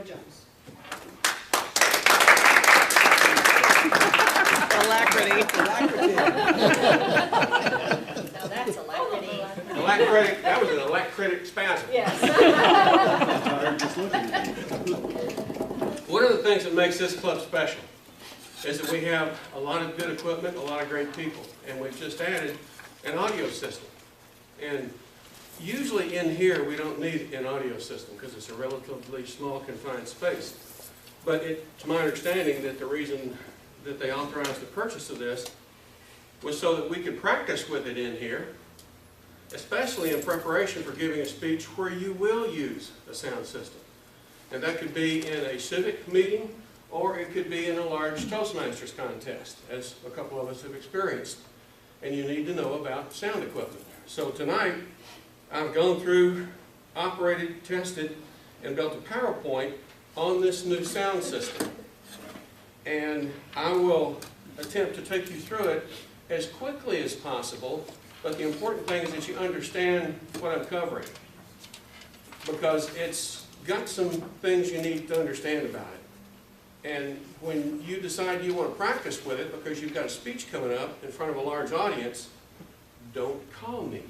Jones. Alacrity. Now that's alacrity. Alacritic, that was an alacritic spasm. Yes. One of the things that makes this club special is that we have a lot of good equipment, a lot of great people, and we've just added an audio system. And usually in here we don't need an audio system because it's a relatively small confined space. But it's my understanding that the reason that they authorized the purchase of this was so that we could practice with it in here, especially in preparation for giving a speech where you will use a sound system. And that could be in a civic meeting, or it could be in a large Toastmasters contest, as a couple of us have experienced. And you need to know about sound equipment. So tonight, I've gone through, operated, tested, and built a PowerPoint on this new sound system. And I will attempt to take you through it as quickly as possible, but the important thing is that you understand what I'm covering, because it's got some things you need to understand about it. And when you decide you want to practice with it because you've got a speech coming up in front of a large audience, don't call me.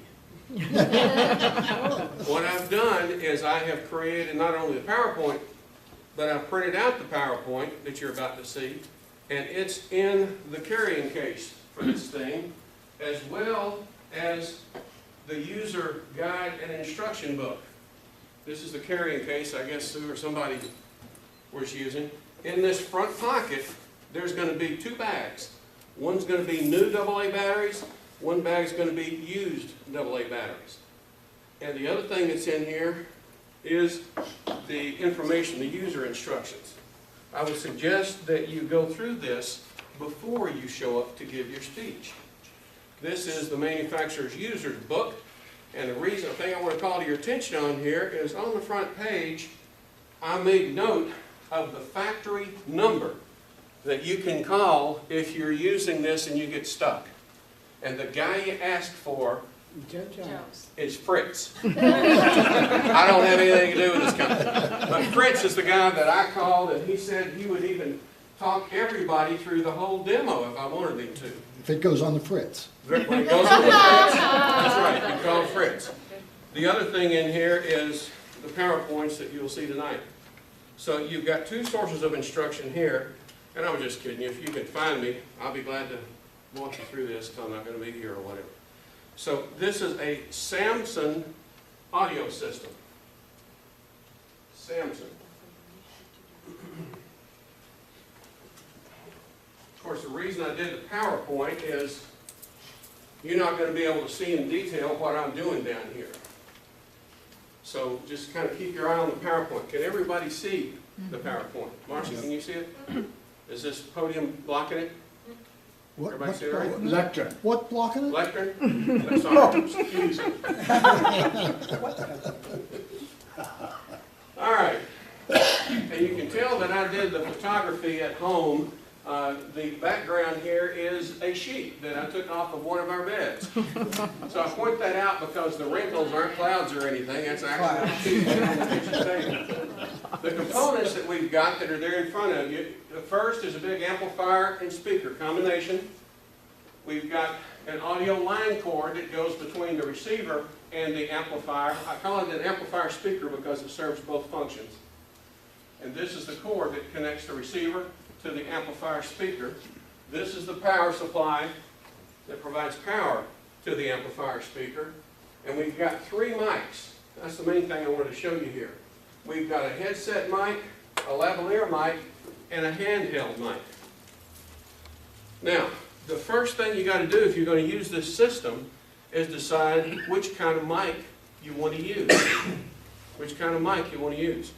What I've done is I have created not only the PowerPoint, but I've printed out the PowerPoint that you're about to see, and it's in the carrying case for this thing, as well as the user guide and instruction book. This is the carrying case, I guess Sue or somebody was using. In this front pocket, there's going to be two bags. One's going to be new AA batteries, one bag's going to be used AA batteries. And the other thing that's in here is the information, the user instructions. I would suggest that you go through this before you show up to give your speech. This is the manufacturer's user's book, and the thing I want to call to your attention on here is on the front page, I made note of the factory number that you can call if you're using this and you get stuck. And the guy you asked for is Fritz. I don't have anything to do with this company. But Fritz is the guy that I called, and he said he would even talk everybody through the whole demo if I wanted him to. If it goes on the Fritz. When it goes on the Fritz, that's right, you call Fritz. The other thing in here is the PowerPoints that you'll see tonight. So you've got two sources of instruction here, and I was just kidding you. If you can find me, I'll be glad to walk you through this until I'm not going to be here or whatever. So this is a Samson audio system. Samson. Of course, the reason I did the PowerPoint is you're not going to be able to see in detail what I'm doing down here. So just kind of keep your eye on the PowerPoint. Can everybody see the PowerPoint? Marcia, can you see it? Is this podium blocking it? Everybody see it all right? Lectern. What blocking it? Lectern? That's all right. Excuse me. All right. And you can tell that I did the photography at home. The background here is a sheet that I took off of one of our beds. So I point that out because the wrinkles aren't clouds or anything. It's actually a sheet on the kitchen table. The components that we've got that are there in front of you, the first is a big amplifier and speaker combination. We've got an audio line cord that goes between the receiver and the amplifier. I call it an amplifier speaker because it serves both functions. And this is the cord that connects the receiver to the amplifier speaker. This is the power supply that provides power to the amplifier speaker. And we've got three mics. That's the main thing I wanted to show you here. We've got a headset mic, a lavalier mic, and a handheld mic. Now, the first thing you got to do if you're going to use this system is decide which kind of mic you want to use. Which kind of mic you want to use.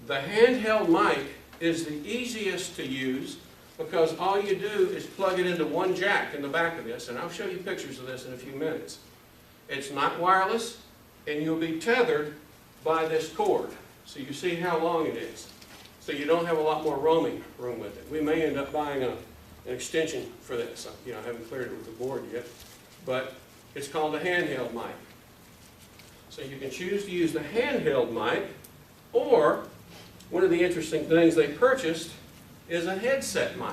The handheld mic is the easiest to use because all you do is plug it into one jack in the back of this, and I'll show you pictures of this in a few minutes. It's not wireless, and you'll be tethered by this cord. So you see how long it is. So you don't have a lot more roaming room with it. We may end up buying an extension for this. I haven't cleared it with the board yet, but it's called a handheld mic. So you can choose to use the handheld mic, or one of the interesting things they purchased is a headset mic.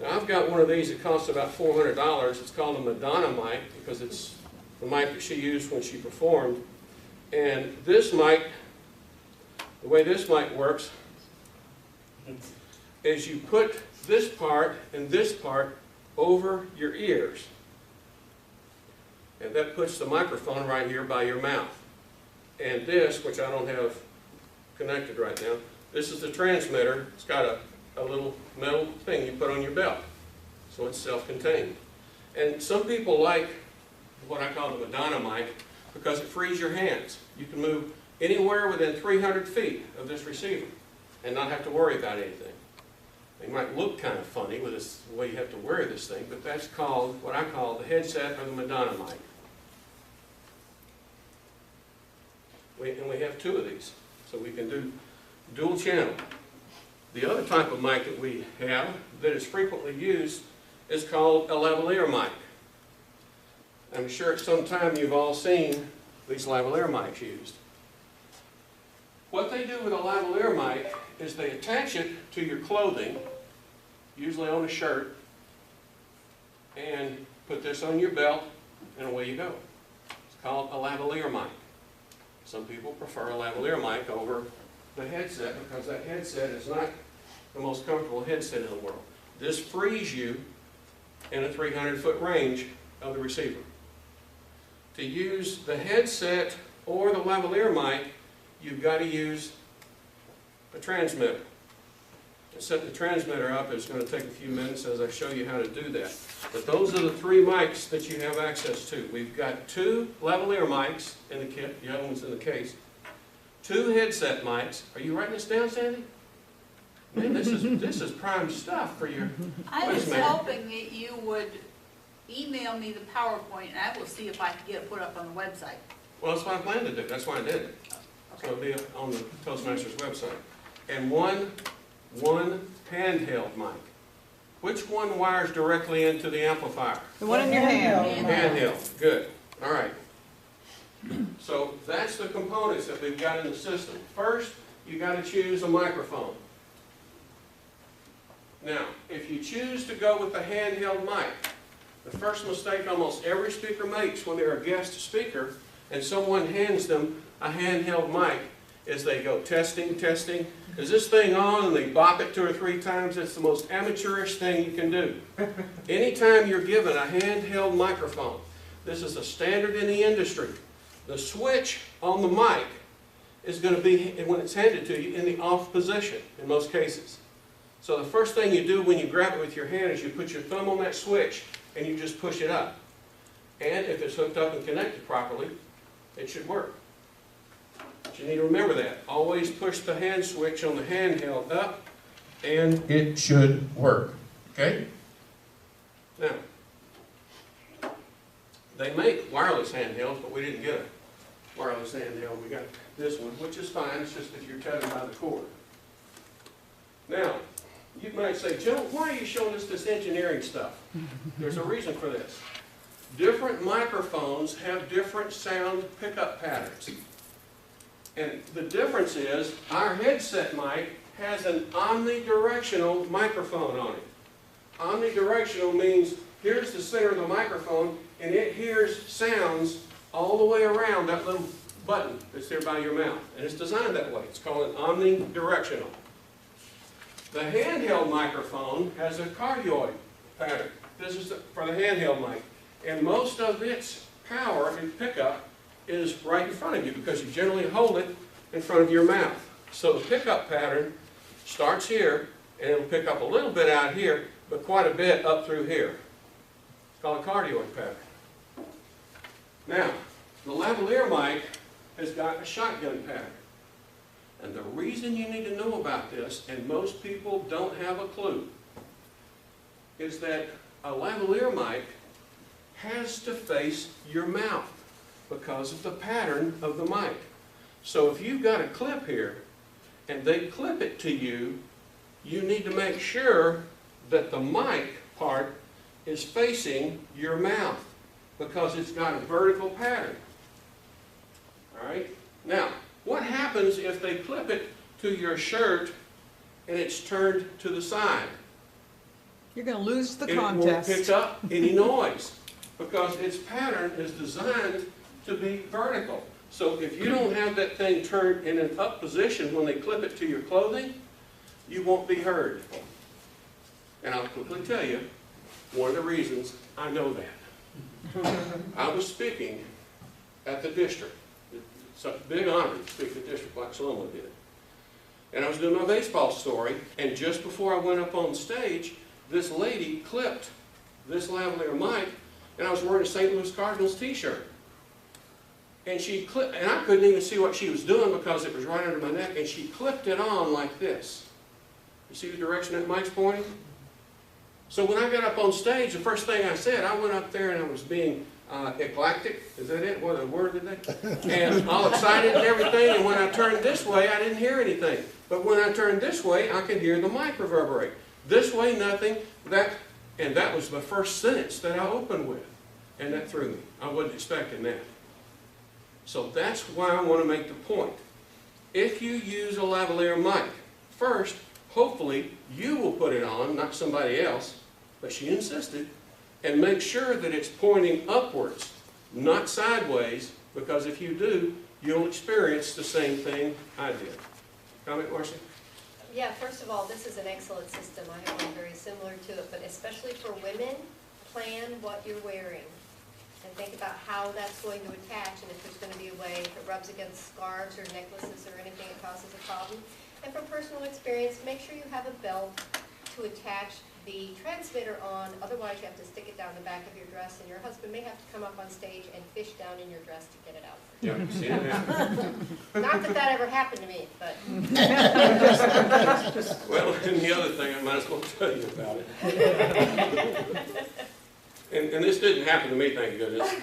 Now I've got one of these that costs about $400. It's called a Madonna mic because it's the mic that she used when she performed. And this mic, the way this mic works, is you put this part and this part over your ears. And that puts the microphone right here by your mouth. And this, which I don't have connected right now, this is the transmitter. It's got a little metal thing you put on your belt. So it's self-contained. And some people like what I call the Madonna mic because it frees your hands. You can move anywhere within 300 feet of this receiver and not have to worry about anything. It might look kind of funny with this, the way you have to wear this thing, but that's called what I call the headset or the Madonna mic. And we have two of these, so we can do dual channel. The other type of mic that we have that is frequently used is called a lavalier mic. I'm sure at some time you've all seen these lavalier mics used. What they do with a lavalier mic is they attach it to your clothing, usually on a shirt, and put this on your belt, and away you go. It's called a lavalier mic. Some people prefer a lavalier mic over the headset because that headset is not the most comfortable headset in the world. This frees you in a 300-foot range of the receiver. To use the headset or the lavalier mic, you've got to use a transmitter. Setting the transmitter up is going to take a few minutes as I show you how to do that. But those are the three mics that you have access to. We've got two lavalier mics in the kit, the other one's in the case. Two headset mics. Are you writing this down, Sandy? Man, this is prime stuff for your I was quiz man. hoping that you would email me the PowerPoint, and I will see if I can get it put up on the website. Well, that's what I planned to do. That's why I did it. So it'll be on the Toastmasters website. And one handheld mic. Which one wires directly into the amplifier? The one in your hand. Handheld. Good. All right. So that's the components that we've got in the system. First, you got to choose a microphone. Now, if you choose to go with the handheld mic, the first mistake almost every speaker makes when they're a guest speaker and someone hands them a handheld mic is they go testing, testing. Is this thing on? And they bop it 2 or 3 times. It's the most amateurish thing you can do. Anytime you're given a handheld microphone, this is a standard in the industry. The switch on the mic is going to be, when it's handed to you, in the off position in most cases. So the first thing you do when you grab it with your hand is you put your thumb on that switch and you just push it up. And if it's hooked up and connected properly, it should work. But you need to remember that. Always push the hand switch on the handheld up and it should work. Okay? Now, they make wireless handhelds, but we didn't get a wireless handheld. We got this one, which is fine. It's just that you're tethered by the cord. Now, you might say, Joe, why are you showing us this engineering stuff? There's a reason for this. Different microphones have different sound pickup patterns. And the difference is our headset mic has an omnidirectional microphone on it. Omnidirectional means here's the center of the microphone and it hears sounds all the way around that little button that's there by your mouth. And it's designed that way. It's called an omnidirectional. The handheld microphone has a cardioid pattern. This is for the handheld mic. And most of its power and pickup is right in front of you because you generally hold it in front of your mouth. So the pickup pattern starts here and it'll pick up a little bit out here, but quite a bit up through here. It's called a cardioid pattern. Now, the lavalier mic has got a shotgun pattern. And the reason you need to know about this, and most people don't have a clue, is that a lavalier mic has to face your mouth because of the pattern of the mic. So if you've got a clip here, and they clip it to you, you need to make sure that the mic part is facing your mouth because it's got a vertical pattern. All right? Now, what happens if they clip it to your shirt and it's turned to the side. You're gonna lose the It won't contest. pick up any noise because its pattern is designed to be vertical. So if you don't have that thing turned in an up position when they clip it to your clothing, you won't be heard. And I'll quickly tell you one of the reasons I know that. I was speaking at the district. It's a big honor to speak at the district like Slomo did. And I was doing my baseball story, and just before I went up on stage, this lady clipped this lavalier mic, and I was wearing a St. Louis Cardinals t-shirt. And she clipped, and I couldn't even see what she was doing because it was right under my neck, and she clipped it on like this. You see the direction that mic's pointing? So when I got up on stage, the first thing I said, I went up there and I was being eclectic. Is that it? What a word today? And all excited and everything, and when I turned this way, I didn't hear anything. But when I turned this way, I could hear the mic reverberate. This way, nothing. And that was the first sentence that I opened with. And that threw me. I wasn't expecting that. So that's why I want to make the point. If you use a lavalier mic, first, hopefully, you will put it on, not somebody else, but she insisted, and make sure that it's pointing upwards, not sideways, because if you do, you'll experience the same thing I did. Comment, Marcy? Yeah, first of all, this is an excellent system. I have one very similar to it, but especially for women, plan what you're wearing. And think about how that's going to attach, and if there's going to be a way, if it rubs against scarves or necklaces or anything, it causes a problem. And from personal experience, make sure you have a belt to attach the transmitter on, otherwise you have to stick it down the back of your dress, and your husband may have to come up on stage and fish down in your dress to get it out. Yeah, see it now. Not that that ever happened to me, but Well, and the other thing, I might as well tell you about it. And this didn't happen to me, thank goodness,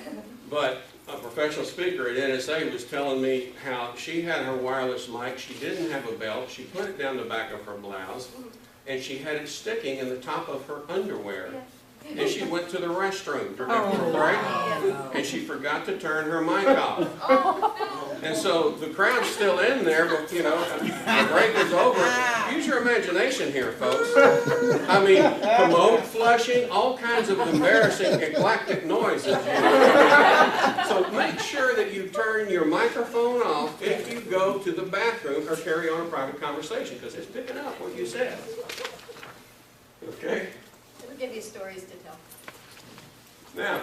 but a professional speaker at NSA was telling me how she had her wireless mic, she didn't have a belt, she put it down the back of her blouse, and she had it sticking in the top of her underwear. And she went to the restroom for a break, and she forgot to turn her mic off. And so the crowd's still in there, but you know, the break is over. Use your imagination here, folks. I mean, commode flushing, all kinds of embarrassing, eclectic noises. So make sure that you turn your microphone off if you go to the bathroom or carry on a private conversation, because it's picking up what you said. Okay? it'll give you stories to tell. Now,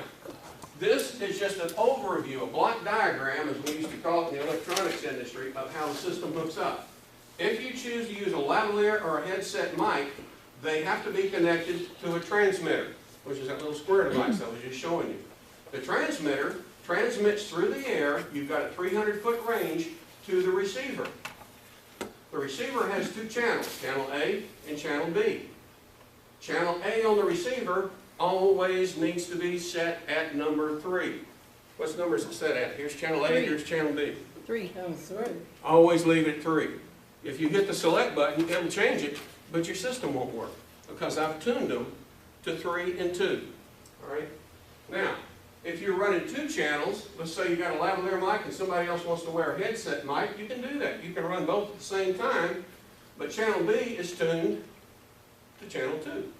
this is just an overview, a block diagram, as we used to call it in the electronics industry, of how the system hooks up. If you choose to use a lavalier or a headset mic, they have to be connected to a transmitter, which is that little square device I was just showing you. The transmitter transmits through the air, you've got a 300-foot range, to the receiver. The receiver has two channels, channel A and channel B. Channel A on the receiver always needs to be set at number 3. What number is it set at? Here's channel A, here's channel B. 3. Always leave it 3. If you hit the select button, it'll change it, but your system won't work because I've tuned them to 3 and 2. All right? Now, if you're running 2 channels, let's say you got a lavalier mic and somebody else wants to wear a headset mic, you can do that. You can run both at the same time, but channel B is tuned to channel 2.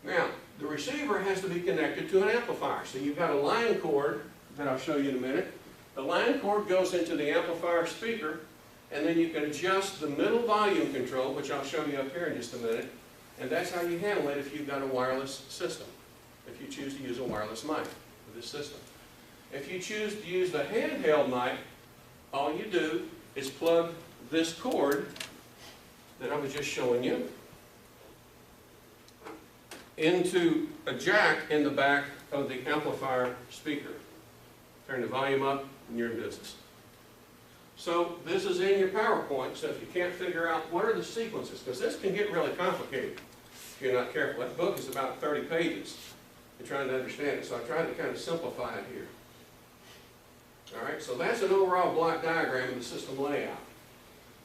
Now, the receiver has to be connected to an amplifier. So you've got a line cord that I'll show you in a minute. The line cord goes into the amplifier speaker, and then you can adjust the middle volume control, which I'll show you up here in just a minute, and that's how you handle it if you've got a wireless system, if you choose to use a wireless mic with this system. If you choose to use the handheld mic, all you do is plug this cord that I was just showing you into a jack in the back of the amplifier speaker. Turn the volume up and you're in business. So this is in your PowerPoint, so if you can't figure out what are the sequences, because this can get really complicated if you're not careful. That book is about 30 pages. You're trying to understand it, so I tried to kind of simplify it here. All right, so that's an overall block diagram of the system layout.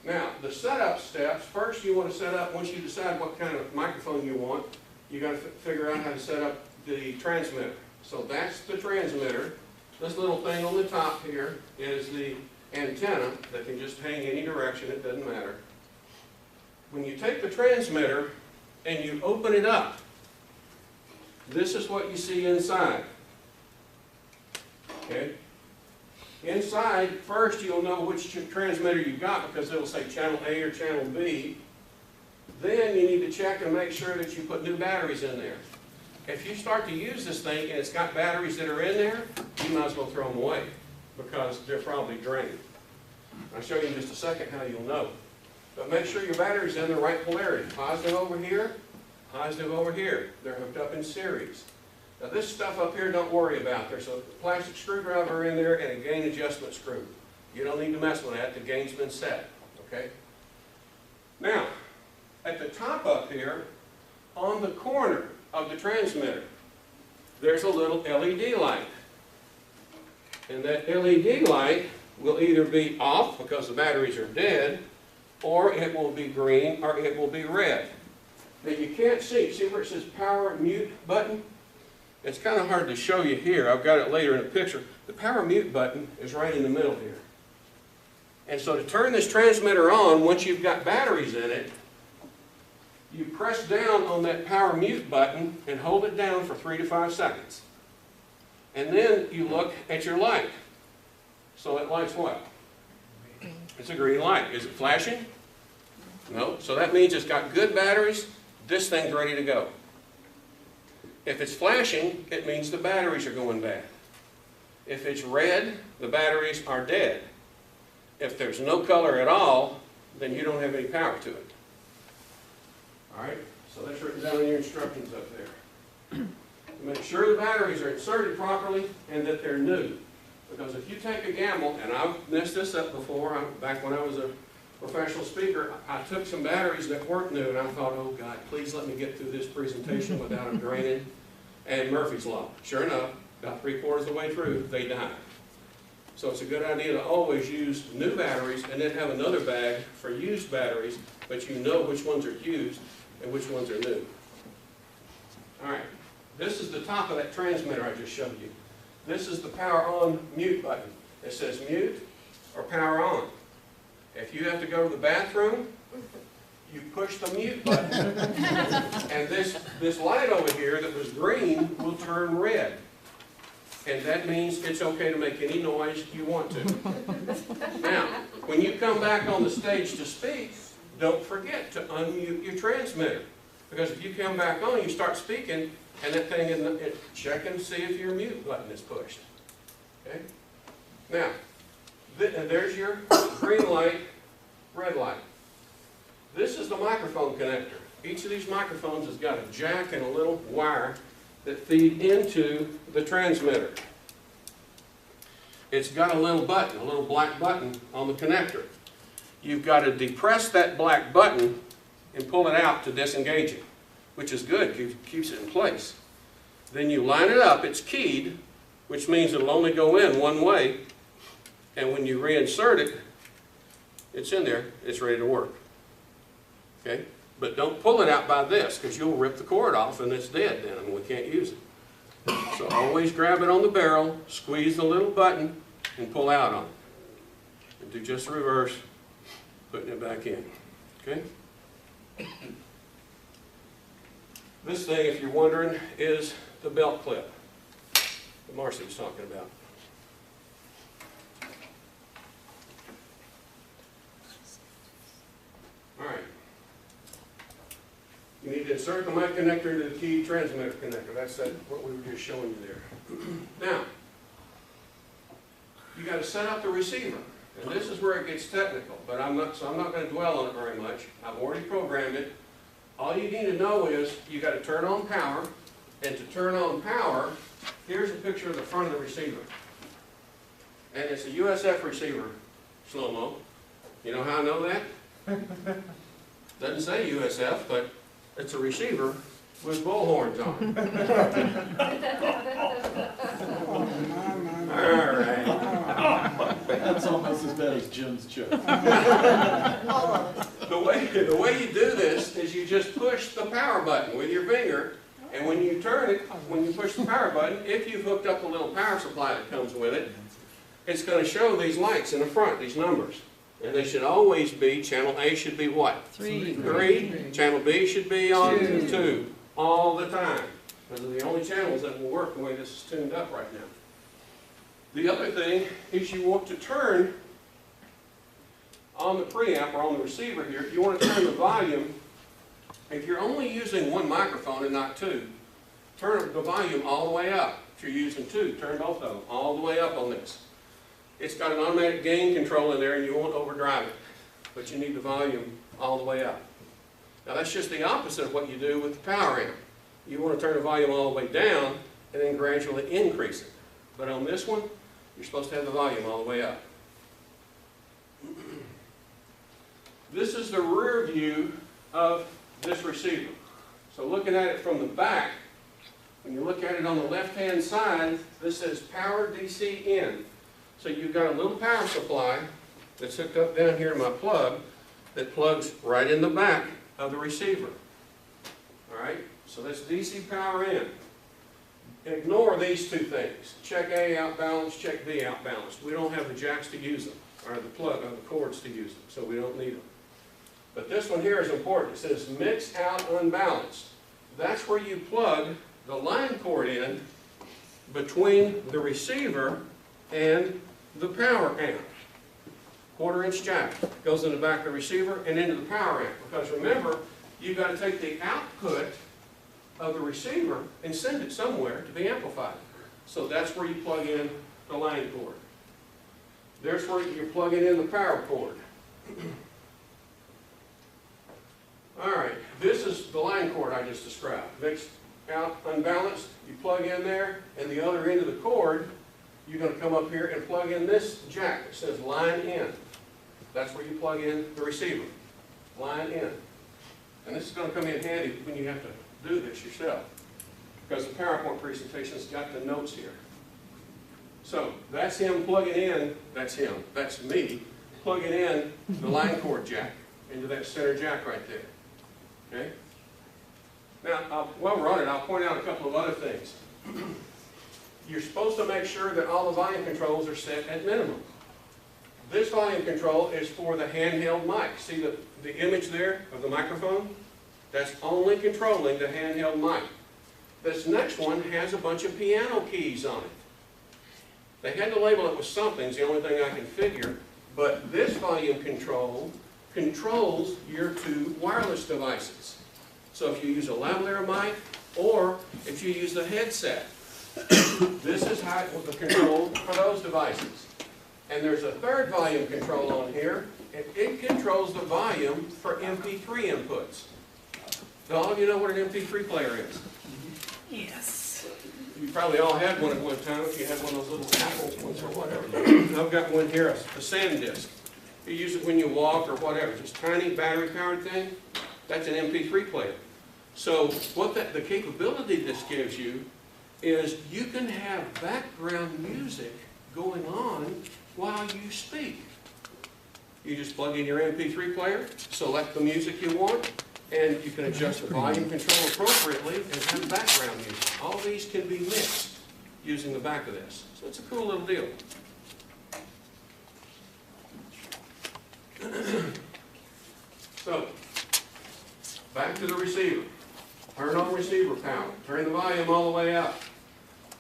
Now, the setup steps, first you want to set up, once you decide what kind of microphone you want, you got to figure out how to set up the transmitter. So that's the transmitter. This little thing on the top here is the antenna that can just hang any direction, it doesn't matter. When you take the transmitter and you open it up, this is what you see inside. Okay? Inside, first you'll know which transmitter you got because it'll say channel A or channel B. Then you need to check and make sure that you put new batteries in there. If you start to use this thing and it's got batteries that are in there, you might as well throw them away because they're probably drained. I'll show you in just a second how you'll know. But make sure your battery's in the right polarity. Positive over here, positive over here. They're hooked up in series. Now this stuff up here, don't worry about. There's a plastic screwdriver in there and a gain adjustment screw. You don't need to mess with that. The gain's been set. Okay? Now, at the top up here, on the corner of the transmitter, there's a little LED light. And that LED light will either be off because the batteries are dead, or it will be green, or it will be red. Now you can't see where it says power mute button? It's kind of hard to show you here. I've got it later in a picture. The power mute button is right in the middle here. And so to turn this transmitter on, once you've got batteries in it, you press down on that power mute button and hold it down for 3 to 5 seconds. And then you look at your light. So that light's what? It's a green light. Is it flashing? No. So that means it's got good batteries. This thing's ready to go. If it's flashing, it means the batteries are going bad. If it's red, the batteries are dead. If there's no color at all, then you don't have any power to it. All right? So that's written down in your instructions up there. Make sure the batteries are inserted properly and that they're new. Because if you take a gamble, and I've messed this up before, back when I was a professional speaker, I took some batteries that weren't new and I thought, oh God, please let me get through this presentation without them draining. And Murphy's Law. Sure enough, about 3/4 of the way through, they died. So it's a good idea to always use new batteries and then have another bag for used batteries, but you know which ones are used and which ones are new. All right, this is the top of that transmitter I just showed you. This is the power on mute button. It says mute or power on. If you have to go to the bathroom, you push the mute button, and this light over here that was green will turn red. And that means it's okay to make any noise you want to. Now, when you come back on the stage to speak, don't forget to unmute your transmitter. Because if you come back on, you start speaking, and that thing is checking to see if your mute button is pushed. Okay? Now, there's your green light, red light. This is the microphone connector. Each of these microphones has got a jack and a little wire that feed into the transmitter. It's got a little button, a little black button on the connector. You've got to depress that black button and pull it out to disengage it, which is good, keeps it in place. Then you line it up, it's keyed, which means it'll only go in one way, and when you reinsert it, it's in there, it's ready to work. Okay? But don't pull it out by this, because you'll rip the cord off and it's dead then, and we can't use it. So always grab it on the barrel, squeeze the little button, and pull out on it. And do just the reverse, putting it back in. Okay? This thing, if you're wondering, is the belt clip that Marcy was talking about. All right. You need to insert the mic connector into the key transmitter connector. That's what we were just showing you there. Now, you got to set up the receiver. And this is where it gets technical, but I'm not going to dwell on it very much. I've already programmed it. All you need to know is you got to turn on power, and to turn on power, here's a picture of the front of the receiver. And it's a USF receiver, slow-mo. You know how I know that? Doesn't say USF, but it's a receiver with bullhorns on. All right. That's almost as bad as Jim's joke. All of us. The way you do this is you just push the power button with your finger, and when you turn it, when you push the power button, if you've hooked up the little power supply that comes with it, it's going to show these lights in the front, these numbers. And they should always be, channel A should be what? 3. 3. Channel B should be on 2. All the time. Those are the only channels that will work the way this is tuned up right now. The other thing is you want to turn on the preamp or on the receiver here, you want to turn the volume. If you're only using one microphone and not two, turn the volume all the way up. If you're using two, turn both of them all the way up on this. It's got an automatic gain control in there and you won't overdrive it, but you need the volume all the way up. Now that's just the opposite of what you do with the power amp. You want to turn the volume all the way down and then gradually increase it. But on this one, you're supposed to have the volume all the way up. This is the rear view of this receiver. So looking at it from the back, when you look at it on the left-hand side, this says power DC in. So you've got a little power supply that's hooked up down here to my plug that plugs right in the back of the receiver. All right, so that's DC power in. Ignore these two things. Check A out balanced, check B out balanced. We don't have the jacks to use them, or the plug, or the cords to use them, so we don't need them. But this one here is important. It says mix out unbalanced. That's where you plug the line cord in between the receiver and the power amp. 1/4-inch jack goes in the back of the receiver and into the power amp. Because remember, you've got to take the output of the receiver and send it somewhere to be amplified. So that's where you plug in the line cord. There's where you're plugging in the power cord. All right, this is the line cord I just described. Mixed out, unbalanced, you plug in there, and the other end of the cord, you're going to come up here and plug in this jack that says line in. That's where you plug in the receiver. Line in. And this is going to come in handy when you have to do this yourself, because the PowerPoint presentation's got the notes here. So that's him plugging in, that's him, that's me, plugging in the line cord jack into that center jack right there. Okay? Now, while we're on it, I'll point out a couple of other things. You're supposed to make sure that all the volume controls are set at minimum. This volume control is for the handheld mic. See the image there of the microphone? That's only controlling the handheld mic. This next one has a bunch of piano keys on it. They had to label it with something, it's the only thing I can figure, but this volume control controls your two wireless devices. So if you use a lavalier mic or if you use the headset, this is how the control for those devices. And there's a third volume control on here, and it controls the volume for MP3 inputs. Do all of you know what an MP3 player is? Yes. You probably all had one at one time if you had one of those little Apple ones or whatever. I've got one here, a SanDisk. You use it when you walk or whatever. Just tiny battery-powered thing. That's an MP3 player. So what the capability this gives you is you can have background music going on while you speak. You just plug in your MP3 player, select the music you want, and you can adjust the volume control appropriately and have background music. All these can be mixed using the back of this. So it's a cool little deal. So, back to the receiver. Turn on receiver power. Turn the volume all the way up.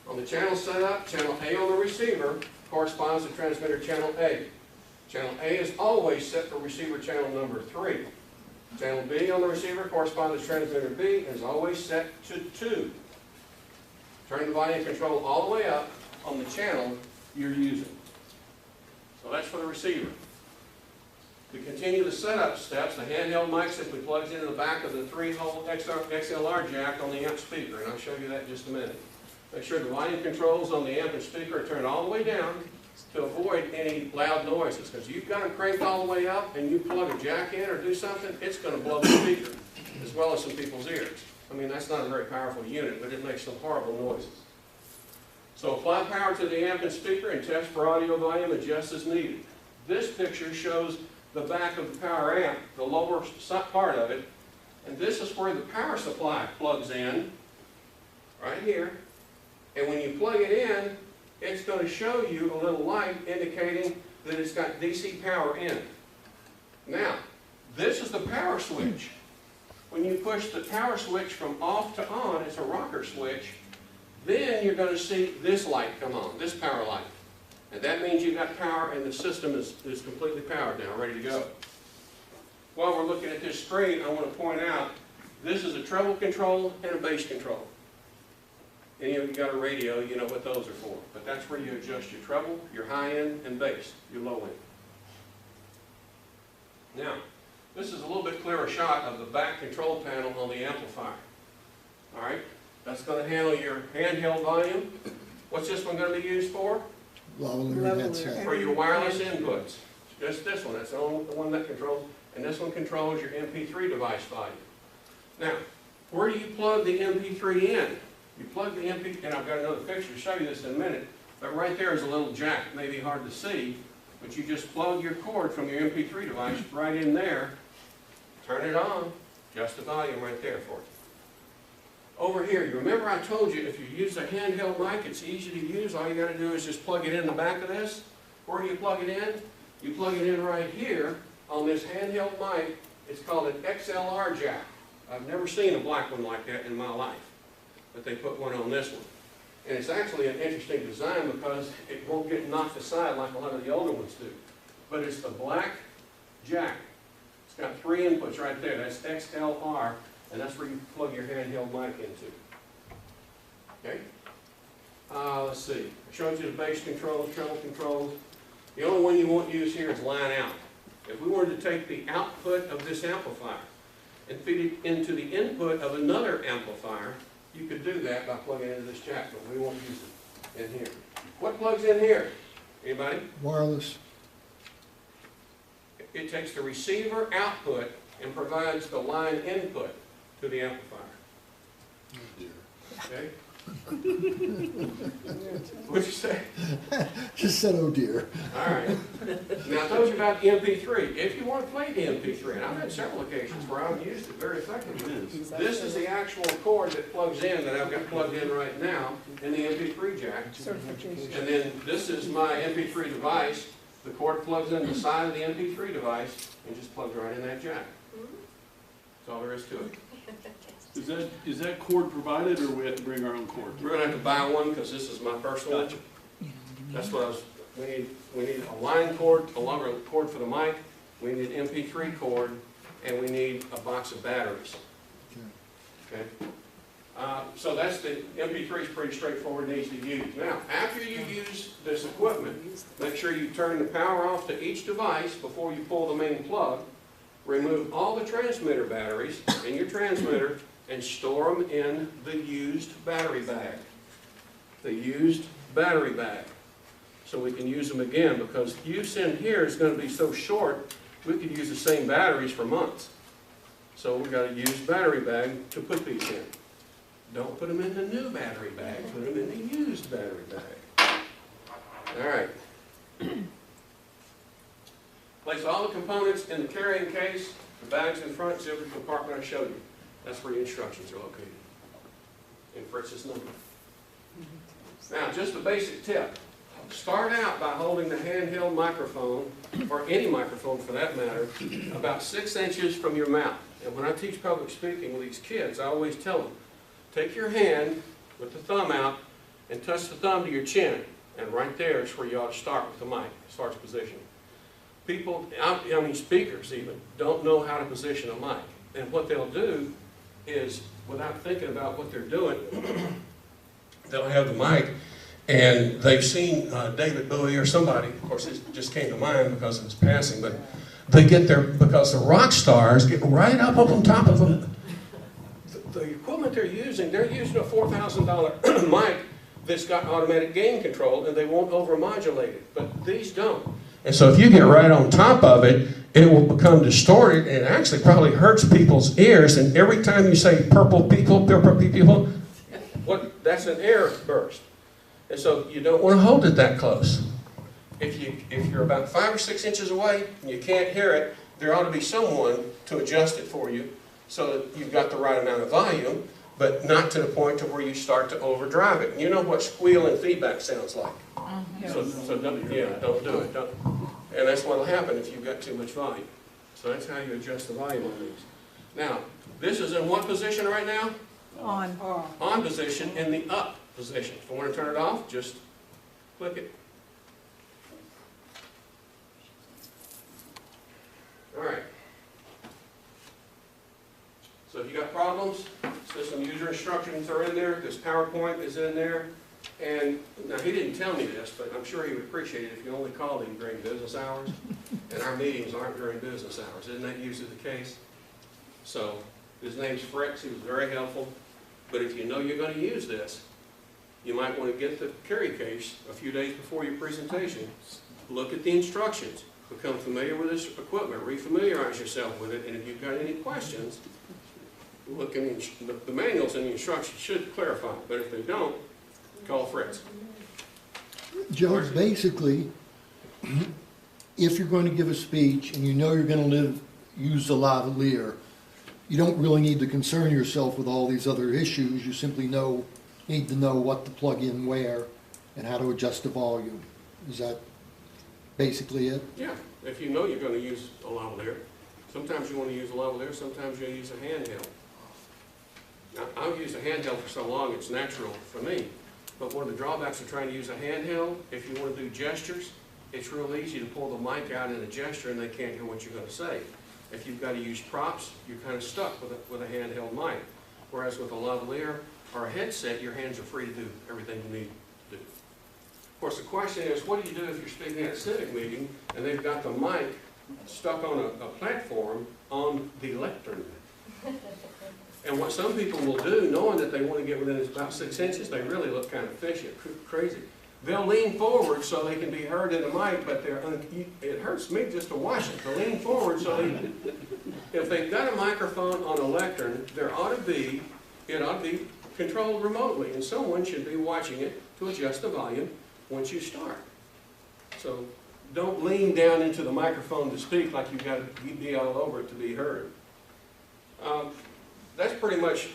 On the channel setup, channel A on the receiver corresponds to transmitter channel A. Channel A is always set for receiver channel number 3. Channel B on the receiver corresponds to transmitter B and is always set to 2. Turn the volume control all the way up on the channel you're using. So that's for the receiver. To continue the setup steps, the handheld mic simply plugs into the back of the 3-hole XLR jack on the amp speaker, and I'll show you that in just a minute. Make sure the volume controls on the amp and speaker are turned all the way down to avoid any loud noises, because you've got them cranked all the way up and you plug a jack in or do something, it's going to blow the speaker, as well as some people's ears. I mean, that's not a very powerful unit, but it makes some horrible noises. So apply power to the amp and speaker and test for audio volume adjust as needed. This picture shows the back of the power amp, the lower part of it, and this is where the power supply plugs in, right here. And when you plug it in, it's going to show you a little light indicating that it's got DC power in. Now, this is the power switch. When you push the power switch from off to on, it's a rocker switch, then you're going to see this light come on, this power light. And that means you've got power and the system is completely powered now, ready to go. While we're looking at this screen, I want to point out, this is a treble control and a bass control. Any of you got a radio, you know what those are for. But that's where you adjust your treble, your high end, and bass, your low end. Now, this is a little bit clearer shot of the back control panel on the amplifier. All right, that's going to handle your handheld volume. What's this one going to be used for? Lavalier headset. For your wireless inputs. Just this one, that's the only one that controls, and this one controls your MP3 device volume. Now, where do you plug the MP3 in? You plug the MP3, and I've got another picture to show you this in a minute, but right there is a little jack, maybe hard to see, but you just plug your cord from your MP3 device right in there, turn it on, adjust the volume right there for you. Over here, you remember I told you if you use a handheld mic, it's easy to use. All you got to do is just plug it in the back of this. Where do you plug it in? You plug it in right here on this handheld mic. It's called an XLR jack. I've never seen a black one like that in my life, but they put one on this one. And it's actually an interesting design because it won't get knocked aside like a lot of the older ones do. But it's the black jack. It's got 3 inputs right there. That's XLR. And that's where you plug your handheld mic into. Okay? Let's see. I showed you the bass controls, treble controls. The only one you won't use here is line out. If we wanted to take the output of this amplifier and feed it into the input of another amplifier, you could do that by plugging into this jack, but we won't use it in here. What plugs in here? Anybody? Wireless. It takes the receiver output and provides the line input to the amplifier. Okay? What'd you say? Just said, oh dear. All right. Now I told you about the MP3. If you want to play the MP3, and I've had several occasions where I've used it very effectively. This is the actual cord that plugs in, that I've got plugged in right now in the MP3 jack. And then this is my MP3 device. The cord plugs in the side of the MP3 device and just plugs right in that jack. That's all there is to it. Is that cord provided, or we have to bring our own cord? We're gonna have to buy one because this is my personal one. Gotcha. That's what I was, we need a line cord, a longer cord for the mic, we need an MP3 cord, and we need a box of batteries. Okay? So that's the MP3 is pretty straightforward and easy to use. Now, after you use this equipment, make sure you turn the power off to each device before you pull the main plug. Remove all the transmitter batteries in your transmitter and store them in the used battery bag. The used battery bag. So we can use them again, because use in here is going to be so short, we could use the same batteries for months. So we've got a used battery bag to put these in. Don't put them in the new battery bag, put them in the used battery bag. All right. Place all the components in the carrying case, the bags in front, zipper compartment I showed you. That's where your instructions are located, in Fritz's number. Now, just a basic tip. Start out by holding the handheld microphone, or any microphone for that matter, about 6 inches from your mouth. And when I teach public speaking with these kids, I always tell them, take your hand with the thumb out and touch the thumb to your chin. And right there is where you ought to start with the mic, starts positioning. People, I mean speakers even, don't know how to position a mic. And what they'll do is, without thinking about what they're doing, they'll have the mic, and they've seen David Bowie or somebody, of course it just came to mind because of his passing, but they get there because the rock stars get right up on top of them. The equipment they're using a $4,000 mic that's got automatic gain control, and they won't overmodulate it, but these don't. And so if you get right on top of it, it will become distorted, and it actually probably hurts people's ears, and every time you say purple people, that's an air burst. And so you don't want to hold it that close. If you're about 5 or 6 inches away and you can't hear it, there ought to be someone to adjust it for you so that you've got the right amount of volume. but not to the point to where you start to overdrive it. You know what squeal and feedback sounds like. So don't do it. Don't. And that's what'll happen if you've got too much volume. So that's how you adjust the volume on these. Now, this is in what position right now? On. On position, in the up position. If I want to turn it off, just click it. All right. So if you got problems, system user instructions are in there, this PowerPoint is in there, and now he didn't tell me this, but I'm sure he would appreciate it if you only called him during business hours, and our meetings aren't during business hours. Isn't that usually the case? So his name's Fritz, he was very helpful, but if you know you're going to use this, you might want to get the carry case a few days before your presentation, look at the instructions, become familiar with this equipment, refamiliarize yourself with it, and if you've got any questions, look in the manuals and the instructions should clarify, but if they don't, call Fritz. Joe, basically, if you're going to give a speech and you know you're going to use the lavalier, you don't really need to concern yourself with all these other issues. You simply need to know what to plug in where and how to adjust the volume. Is that basically it? Yeah, if you know you're going to use a lavalier. Sometimes you want to use a lavalier, sometimes you use a handheld. Now, I've used a handheld for so long, it's natural for me. But one of the drawbacks of trying to use a handheld, if you want to do gestures, it's real easy to pull the mic out in a gesture and they can't hear what you're going to say. If you've got to use props, you're kind of stuck with a handheld mic. Whereas with a lavalier or a headset, your hands are free to do everything you need to do. Of course, the question is, what do you do if you're speaking at a civic meeting and they've got the mic stuck on a platform on the lectern? And what some people will do, knowing that they want to get within about 6 inches, they really look kind of fishy, crazy. They'll lean forward so they can be heard in the mic, but it hurts me just to watch it. They'll lean forward so if they've got a microphone on a lectern, it ought to be controlled remotely, and someone should be watching it to adjust the volume once you start. So don't lean down into the microphone to speak like you've got to be all over it to be heard. That's pretty much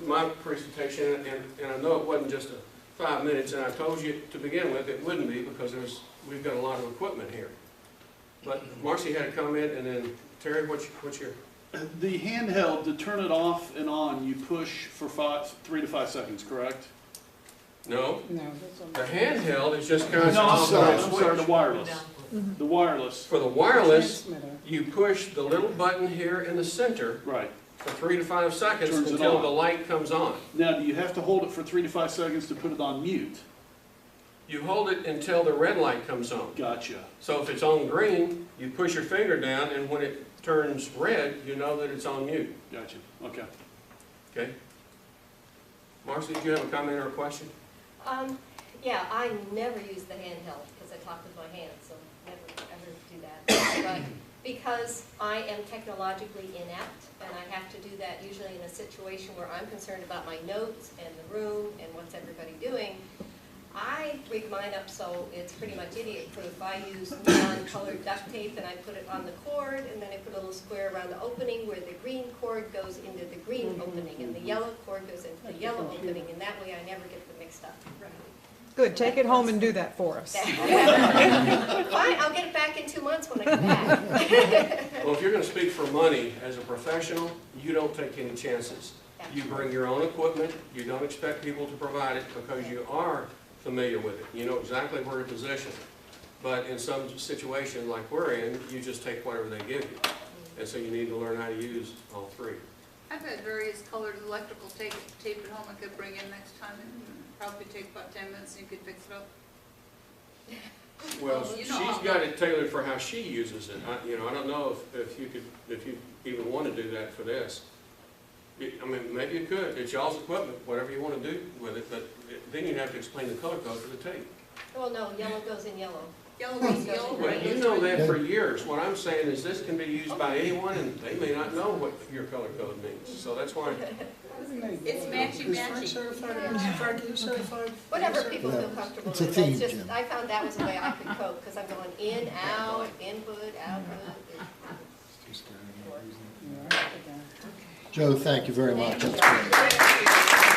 my presentation, and I know it wasn't just 5 minutes, and I told you to begin with it wouldn't be because we've got a lot of equipment here. But Marcy had a comment, and then Terry, what's your? The handheld, to turn it off and on, you push for 3 to 5 seconds, correct? No. No, The handheld is just kind of No, I'm switch. sorry, the wireless. The wireless, For the wireless, you push the little button here in the center right. for 3 to 5 seconds Turns it until on. the light comes on. Now, do you have to hold it for 3 to 5 seconds to put it on mute? You hold it until the red light comes on. Gotcha. So if it's on green, you push your finger down, and when it turns red, you know that it's on mute. Gotcha. Okay. Okay? Marcy, did you have a comment or a question? Yeah, I never use the handheld because I talk with my hands, so never ever do that. But because I am technologically inept and I have to do that usually in a situation where I'm concerned about my notes and the room and what's everybody doing, I rig mine up so it's pretty much idiot-proof. I use neon-colored duct tape and I put it on the cord, and then I put a little square around the opening where the green cord goes into the green opening and the yellow cord goes into the yellow opening, and that way I never get them mixed up. Good, take it home and do that for us. Fine, I'll get it back in 2 months when I come back. Well, if you're going to speak for money as a professional, you don't take any chances. You bring your own equipment. You don't expect people to provide it because you are familiar with it. You know exactly where to position it. But in some situation like we're in, you just take whatever they give you. And so you need to learn how to use all three. I've had various colored electrical tape at home I could bring in next time, and probably take about 10 minutes and you could fix it up. Well, You she's know how- got it tailored for how she uses it. I don't know if you even want to do that for this. I mean, maybe you could. It's y'all's equipment, whatever you want to do with it, but then you'd have to explain the color code for the tape. Well, no, yellow goes in yellow. Yellow goes yellow, Well, red you goes know red. that for years. What I'm saying is this can be used by anyone, and they may not know what your color code means. So that's why. It's matchy-matchy. Frank, are you certified? Whatever people feel comfortable It's a with. theme, That's just, Jim. I found that was the way I could cope, because I'm going in, out, input, output. Joe, thank you very much. That's great. Thank you.